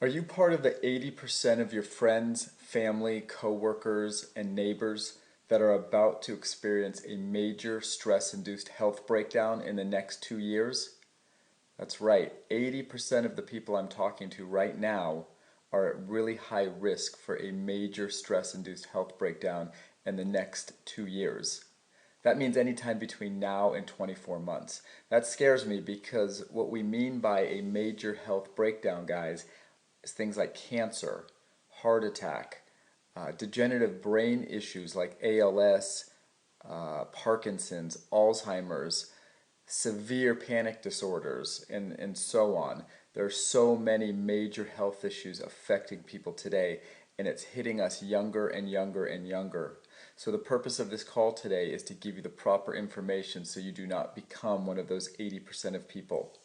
Are you part of the 80% of your friends, family, coworkers, and neighbors that are about to experience a major stress-induced health breakdown in the next 2 years? That's right, 80% of the people I'm talking to right now are at really high risk for a major stress-induced health breakdown in the next 2 years. That means anytime between now and 24 months. That scares me because what we mean by a major health breakdown, guys, is things like cancer, heart attack, degenerative brain issues like ALS, Parkinson's, Alzheimer's, severe panic disorders, and so on. There are so many major health issues affecting people today, and it's hitting us younger and younger and younger. So the purpose of this call today is to give you the proper information so you do not become one of those 80% of people.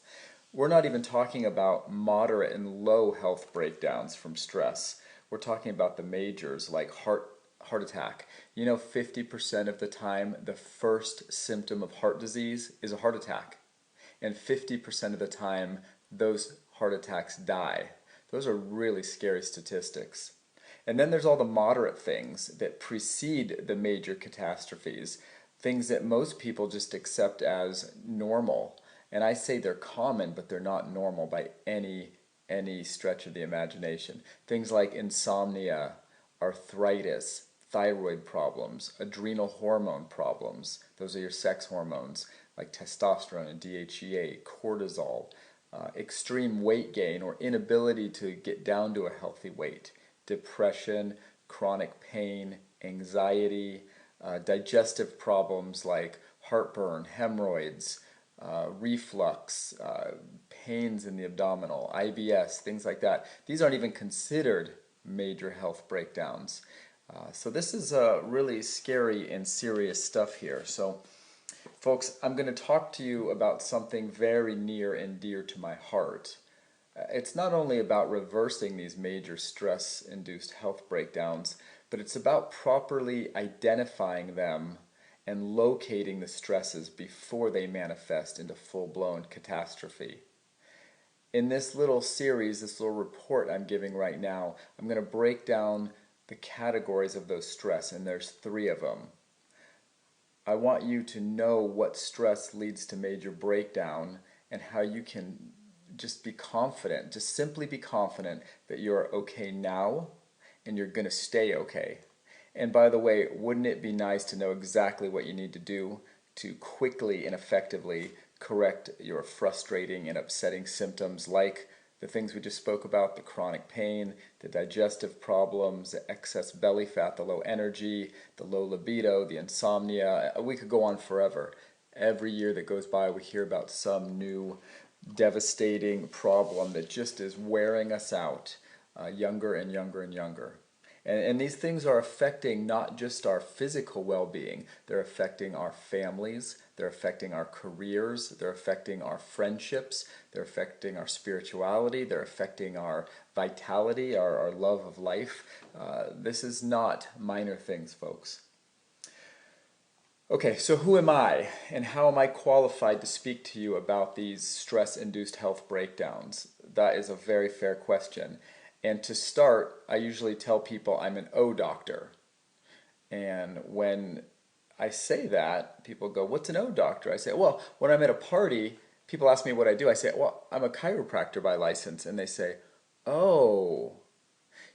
We're not even talking about moderate and low health breakdowns from stress. We're talking about the majors like heart attack. You know, 50% of the time the first symptom of heart disease is a heart attack. And 50% of the time those heart attacks die. Those are really scary statistics. And then there's all the moderate things that precede the major catastrophes, things that most people just accept as normal. And I say they're common, but they're not normal by any stretch of the imagination. Things like insomnia, arthritis, thyroid problems, adrenal hormone problems. Those are your sex hormones like testosterone and DHEA, cortisol, extreme weight gain or inability to get down to a healthy weight, depression, chronic pain, anxiety, digestive problems like heartburn, hemorrhoids, reflux, pains in the abdominal, IBS, things like that. These aren't even considered major health breakdowns. So this is really scary and serious stuff here. So folks, I'm going to talk to you about something very near and dear to my heart. It's not only about reversing these major stress-induced health breakdowns, but it's about properly identifying them and locating the stresses before they manifest into full-blown catastrophe. In this little series, this little report I'm giving right now, I'm going to break down the categories of those stress, and there's 3 of them. I want you to know what stress leads to major breakdown and how you can just be confident, just simply be confident that you're okay now and you're going to stay okay. And by the way, wouldn't it be nice to know exactly what you need to do to quickly and effectively correct your frustrating and upsetting symptoms like the things we just spoke about, the chronic pain, the digestive problems, the excess belly fat, the low energy, the low libido, the insomnia. We could go on forever. Every year that goes by we hear about some new devastating problem that just is wearing us out younger and younger and younger. And these things are affecting not just our physical well-being, they're affecting our families, they're affecting our careers, they're affecting our friendships, they're affecting our spirituality, they're affecting our vitality, our love of life. This is not minor things, folks. Okay, so who am I and how am I qualified to speak to you about these stress-induced health breakdowns? That is a very fair question. And to start, I usually tell people I'm an O doctor. And when I say that, people go, "What's an O doctor?" I say, "Well, when I'm at a party, people ask me what I do. I say, well, I'm a chiropractor by license." And they say, "Oh."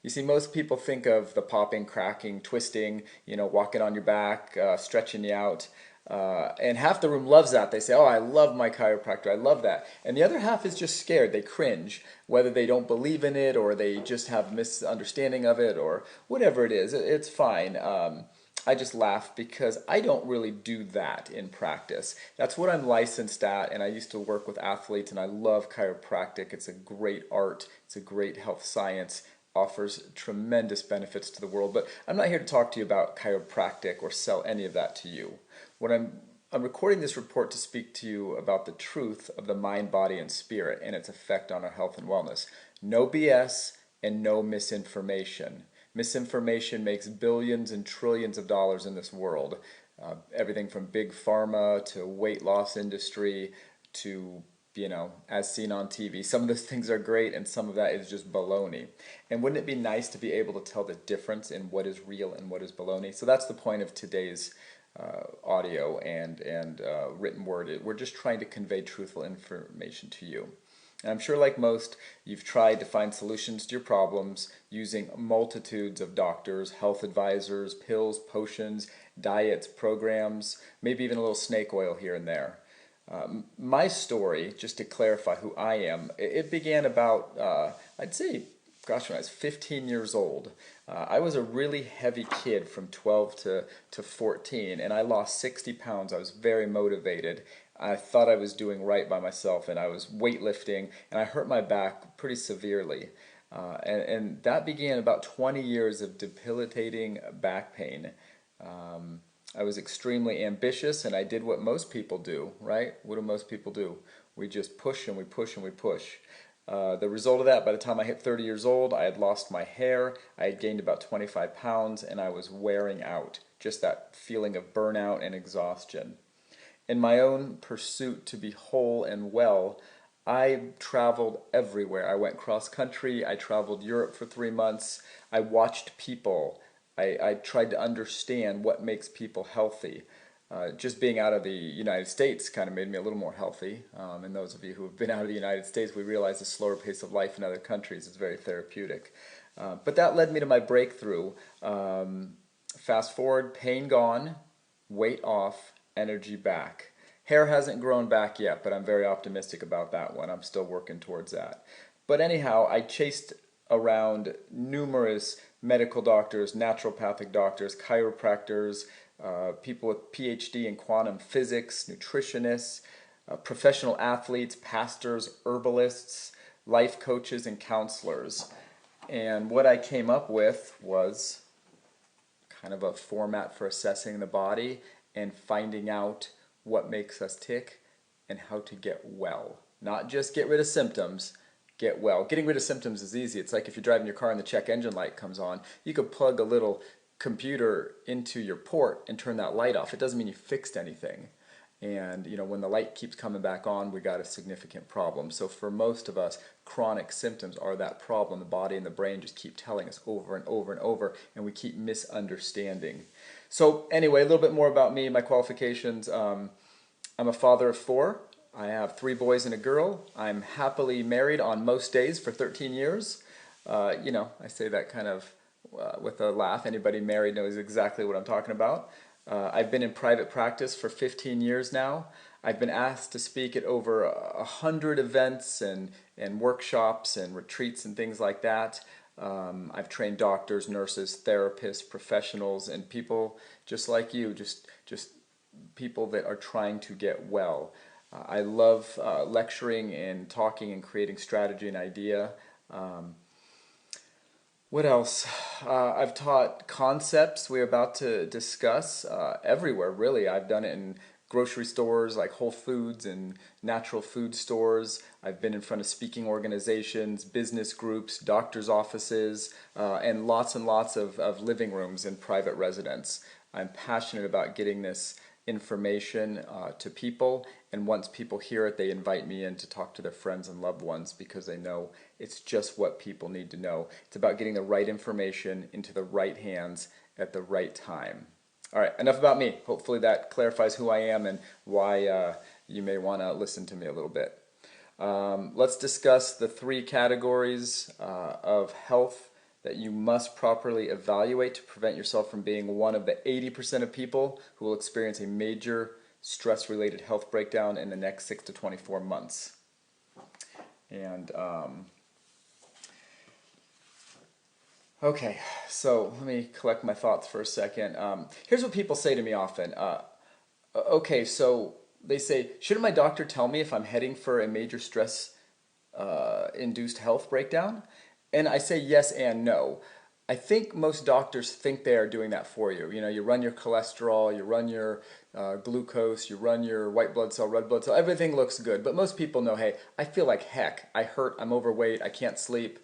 You see, most people think of the popping, cracking, twisting, walking on your back, stretching you out. And half the room loves that. They say, "Oh, I love my chiropractor. I love that." And the other half is just scared. They cringe, whether they don't believe in it or they just have misunderstanding of it or whatever it is. It's fine. I just laugh because I don't really do that in practice. That's what I'm licensed at, and I used to work with athletes, and I love chiropractic. It's a great art. It's a great health science, offers tremendous benefits to the world. But I'm not here to talk to you about chiropractic or sell any of that to you. What I'm recording this report to speak to you about the truth of the mind, body, and spirit and its effect on our health and wellness. No BS and no misinformation. Misinformation makes billions and trillions of dollars in this world. Everything from big pharma to weight loss industry to as seen on TV. Some of those things are great and some of that is just baloney. And wouldn't it be nice to be able to tell the difference in what is real and what is baloney? So that's the point of today's audio and written word. We're just trying to convey truthful information to you. And I'm sure, like most, you've tried to find solutions to your problems using multitudes of doctors, health advisors, pills, potions, diets, programs, maybe even a little snake oil here and there. My story, just to clarify who I am, it began about, I'd say, gosh, when I was 15 years old. I was a really heavy kid from 12 to 14, and I lost 60 pounds. I was very motivated. I thought I was doing right by myself, and I was weightlifting, and I hurt my back pretty severely. And that began about 20 years of debilitating back pain. I was extremely ambitious, and I did what most people do, right? What do most people do? We just push and we push and we push. The result of that, by the time I hit 30 years old, I had lost my hair, I had gained about 25 pounds, and I was wearing out. Just that feeling of burnout and exhaustion. In my own pursuit to be whole and well, I traveled everywhere. I went cross country, I traveled Europe for 3 months, I watched people. I tried to understand what makes people healthy. Just being out of the United States kind of made me a little more healthy. And those of you who have been out of the United States, we realize the slower pace of life in other countries is very therapeutic. But that led me to my breakthrough. Fast forward, pain gone, weight off, energy back. Hair hasn't grown back yet, but I'm very optimistic about that one. I'm still working towards that. But anyhow, I chased around numerous medical doctors, naturopathic doctors, chiropractors, people with PhD in quantum physics, nutritionists, professional athletes, pastors, herbalists, life coaches, and counselors. And what I came up with was kind of a format for assessing the body and finding out what makes us tick and how to get well. Not just get rid of symptoms, get well. Getting rid of symptoms is easy. It's like if you're driving your car and the check engine light comes on, you could plug a little computer into your port and turn that light off. It doesn't mean you fixed anything. And when the light keeps coming back on, we got a significant problem. So for most of us, chronic symptoms are that problem. The body and the brain just keep telling us over and over and over, and we keep misunderstanding. So anyway, a little bit more about me, my qualifications. I'm a father of 4. I have 3 boys and a girl. I'm happily married on most days for 13 years. I say that kind of with a laugh. Anybody married knows exactly what I'm talking about. I've been in private practice for 15 years now. I've been asked to speak at over 100 events and workshops and retreats and things like that. I've trained doctors, nurses, therapists, professionals, and people just like you, just people that are trying to get well. I love lecturing and talking and creating strategy and idea. What else? I've taught concepts we're about to discuss everywhere, really. I've done it in grocery stores like Whole Foods and natural food stores. I've been in front of speaking organizations, business groups, doctors' offices, and lots of living rooms in private residence. I'm passionate about getting this information to people, and once people hear it, they invite me in to talk to their friends and loved ones because they know it's just what people need to know. It's about getting the right information into the right hands at the right time. All right, enough about me. Hopefully that clarifies who I am and why you may want to listen to me a little bit. Let's discuss the 3 categories of health that you must properly evaluate to prevent yourself from being one of the 80% of people who will experience a major stress-related health breakdown in the next 6 to 24 months. And okay, so let me collect my thoughts for a second. Here's what people say to me often. Okay, so they say, shouldn't my doctor tell me if I'm heading for a major stress-induced health breakdown? And I say yes and no. I think most doctors think they are doing that for you. You run your cholesterol, you run your glucose, you run your white blood cell, red blood cell, everything looks good. But most people know, hey, I feel like heck. I hurt, I'm overweight, I can't sleep,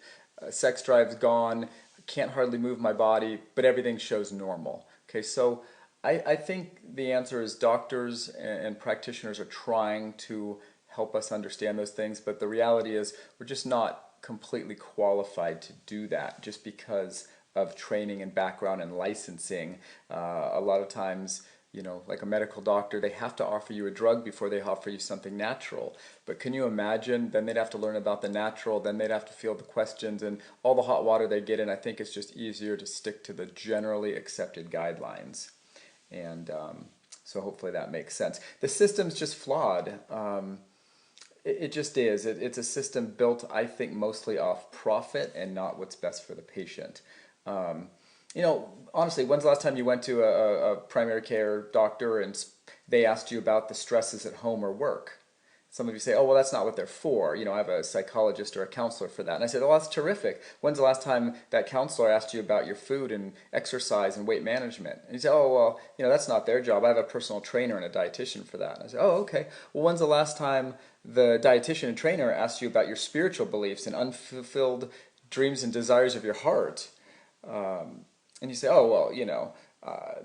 sex drive's gone, I can't hardly move my body, but everything shows normal. Okay, so I think the answer is doctors and practitioners are trying to help us understand those things, but the reality is we're just not completely qualified to do that just because of training and background and licensing. A lot of times, like a medical doctor, they have to offer you a drug before they offer you something natural. But can you imagine? Then they'd have to learn about the natural, then they'd have to field the questions and all the hot water they get in. I think it's just easier to stick to the generally accepted guidelines. And so hopefully that makes sense. The system's just flawed. It just is. It's a system built, I think, mostly off profit and not what's best for the patient. Honestly, when's the last time you went to a primary care doctor and they asked you about the stresses at home or work? Some of you say, oh, well, that's not what they're for. I have a psychologist or a counselor for that. And I said, oh, that's terrific. When's the last time that counselor asked you about your food and exercise and weight management? And you say, oh, well, that's not their job. I have a personal trainer and a dietitian for that. And I said, oh, okay. Well, when's the last time the dietitian and trainer asked you about your spiritual beliefs and unfulfilled dreams and desires of your heart? And you say, oh, well,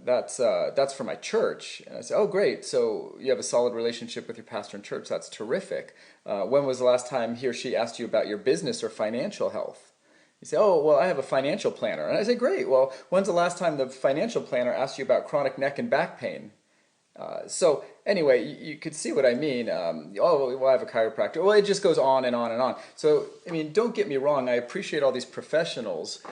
that's for my church. And I say, oh, great. So you have a solid relationship with your pastor in church. That's terrific. When was the last time he or she asked you about your business or financial health? You say, oh, well, I have a financial planner. And I say, great. Well, when's the last time the financial planner asked you about chronic neck and back pain? So anyway, you could see what I mean. Oh, well, I have a chiropractor. Well, it just goes on and on and on. So, don't get me wrong. I appreciate all these professionals,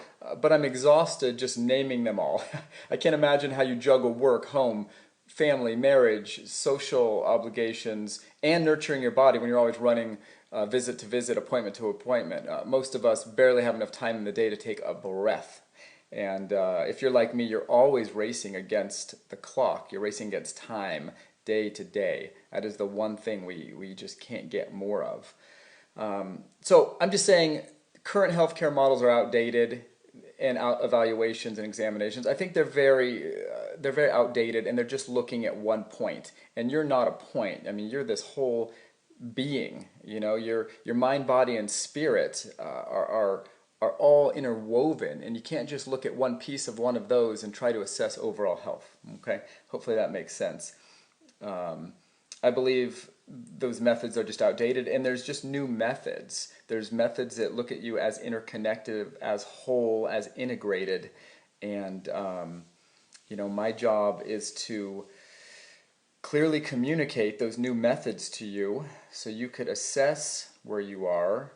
but I'm exhausted just naming them all. I can't imagine how you juggle work, home, family, marriage, social obligations, and nurturing your body when you're always running visit to visit, appointment to appointment. Most of us barely have enough time in the day to take a breath. And if you're like me, you're always racing against the clock. You're racing against time, day to day. That is the one thing we just can't get more of. So I'm just saying current healthcare models are outdated and evaluations and examinations. I think they're very outdated, and they're just looking at one point. And you're not a point. You're this whole being. Your mind, body, and spirit are all interwoven, and you can't just look at one piece of one of those and try to assess overall health. Okay, hopefully that makes sense. I believe those methods are just outdated, and there's just new methods. There's methods that look at you as interconnected, as whole, as integrated, and my job is to clearly communicate those new methods to you so you could assess where you are,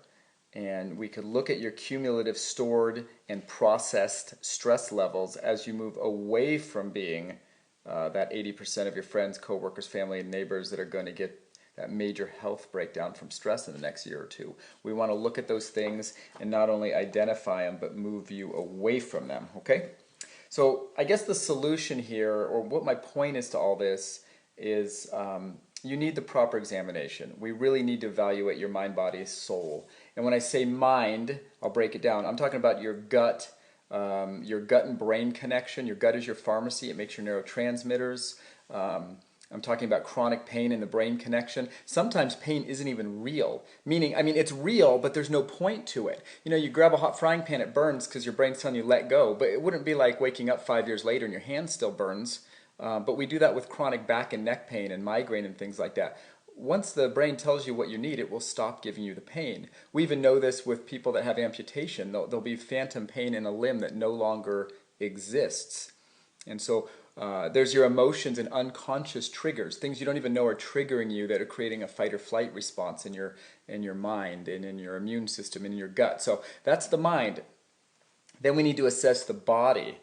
and we could look at your cumulative stored and processed stress levels as you move away from being that 80% of your friends, coworkers, family, and neighbors that are going to get that major health breakdown from stress in the next year or two. We want to look at those things and not only identify them, but move you away from them, okay? So I guess the solution here, or what my point is to all this, is you need the proper examination. We really need to evaluate your mind, body, soul. And when I say mind, I'll break it down. I'm talking about your gut and brain connection. Your gut is your pharmacy. It makes your neurotransmitters. I'm talking about chronic pain and the brain connection. Sometimes pain isn't even real. Meaning, it's real, but there's no point to it. You grab a hot frying pan, it burns because your brain's telling you let go. But it wouldn't be like waking up 5 years later and your hand still burns. But we do that with chronic back and neck pain and migraine and things like that. Once the brain tells you what you need, it will stop giving you the pain. We even know this with people that have amputation. There'll be phantom pain in a limb that no longer exists. And so there's your emotions and unconscious triggers, things you don't even know are triggering you that are creating a fight or flight response in your mind and in your immune system and in your gut. So that's the mind. Then we need to assess the body.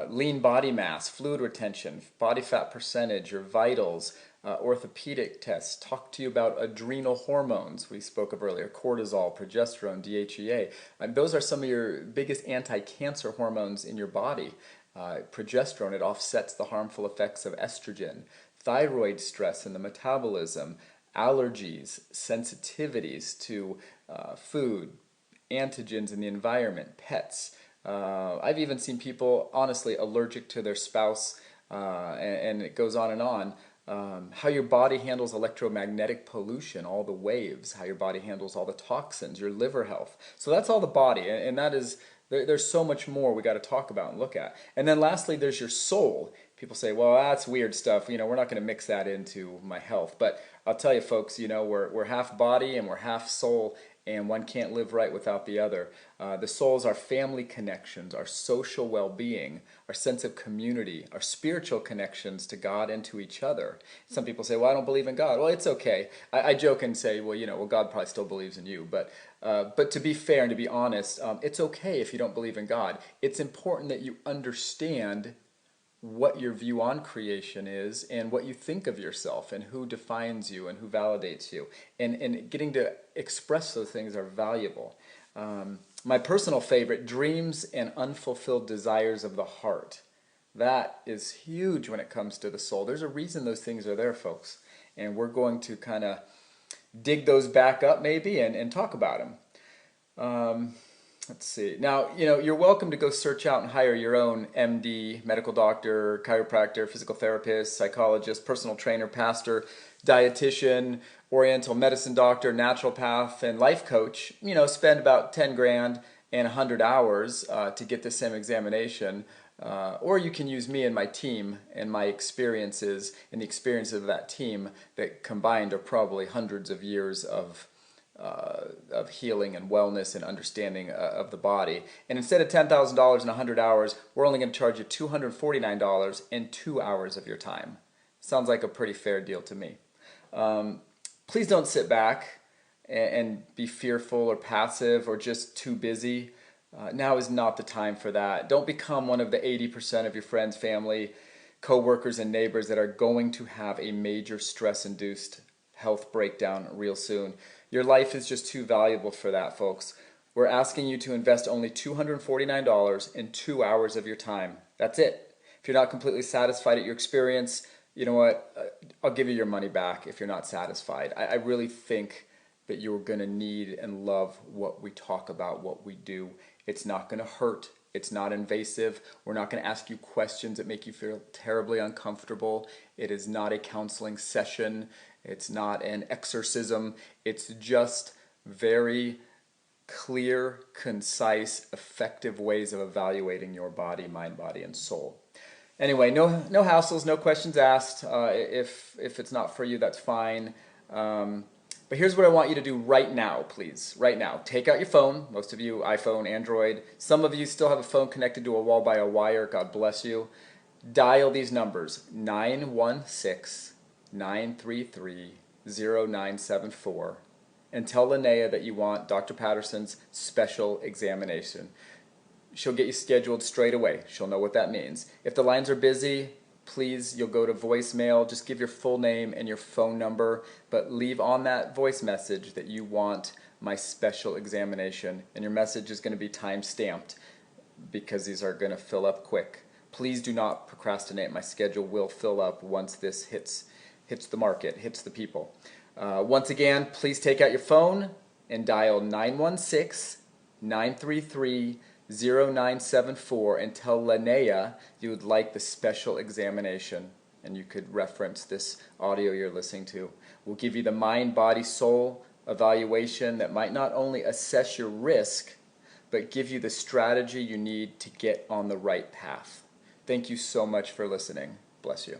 Lean body mass, fluid retention, body fat percentage, your vitals, orthopedic tests, talk to you about adrenal hormones we spoke of earlier, cortisol, progesterone, DHEA. Those are some of your biggest anti-cancer hormones in your body. Progesterone, it offsets the harmful effects of estrogen. Thyroid stress in the metabolism, allergies, sensitivities to food, antigens in the environment, pets. I've even seen people, honestly, allergic to their spouse, and it goes on and on. How your body handles electromagnetic pollution, all the waves, how your body handles all the toxins, your liver health. So that's all the body, and that is, there's so much more we got to talk about and look at. And then lastly, there's your soul. People say, well, that's weird stuff. We're not going to mix that into my health. But I'll tell you folks, we're half body and we're half soul, and one can't live right without the other. The soul is our family connections, our social well-being, our sense of community, our spiritual connections to God and to each other. Some people say, well, I don't believe in God. Well, it's okay. I joke and say, well, God probably still believes in you. But to be fair and to be honest, it's okay if you don't believe in God. It's important that you understand what your view on creation is and what you think of yourself and who defines you and who validates you. And getting to express those things are valuable. My personal favorite, dreams and unfulfilled desires of the heart. That is huge when it comes to the soul. There's a reason those things are there, folks. And we're going to kind of dig those back up maybe and talk about them. Let's see. Now, you're welcome to go search out and hire your own MD, medical doctor, chiropractor, physical therapist, psychologist, personal trainer, pastor, dietitian, oriental medicine doctor, naturopath, and life coach. Spend about 10 grand and 100 hours to get the same examination. Or you can use me and my team and my experiences and the experiences of that team that combined are probably hundreds of years of healing and wellness and understanding of the body. And instead of $10,000 and 100 hours, we're only going to charge you $249 and 2 hours of your time. Sounds like a pretty fair deal to me. Please don't sit back and be fearful or passive or just too busy. Now is not the time for that. Don't become one of the 80% of your friends, family, coworkers, and neighbors that are going to have a major stress-induced health breakdown real soon. Your life is just too valuable for that, folks. We're asking you to invest only $249 in 2 hours of your time. That's it. If you're not completely satisfied at your experience, you know what? I'll give you your money back if you're not satisfied. I really think that you're going to need and love what we talk about, what we do. It's not going to hurt. It's not invasive. We're not going to ask you questions that make you feel terribly uncomfortable. It is not a counseling session. It's not an exorcism. It's just very clear, concise, effective ways of evaluating your body, mind, body, and soul. Anyway, no hassles, no questions asked. If it's not for you, that's fine. But here's what I want you to do right now, please. Right now. Take out your phone. Most of you, iPhone, Android. Some of you still have a phone connected to a wall by a wire. God bless you. Dial these numbers. 916-933-0974. And tell Linnea that you want Dr. Patterson's special examination. She'll get you scheduled straight away. She'll know what that means. If the lines are busy, please, you'll go to voicemail. Just give your full name and your phone number, but leave on that voice message that you want my special examination. And your message is going to be time-stamped because these are going to fill up quick. Please do not procrastinate. My schedule will fill up once this hits the market, hits the people. Once again, please take out your phone and dial 916-933-0974 and tell Linnea you would like the special examination, and you could reference this audio you're listening to. We'll give you the mind, body, soul evaluation that might not only assess your risk, but give you the strategy you need to get on the right path. Thank you so much for listening. Bless you.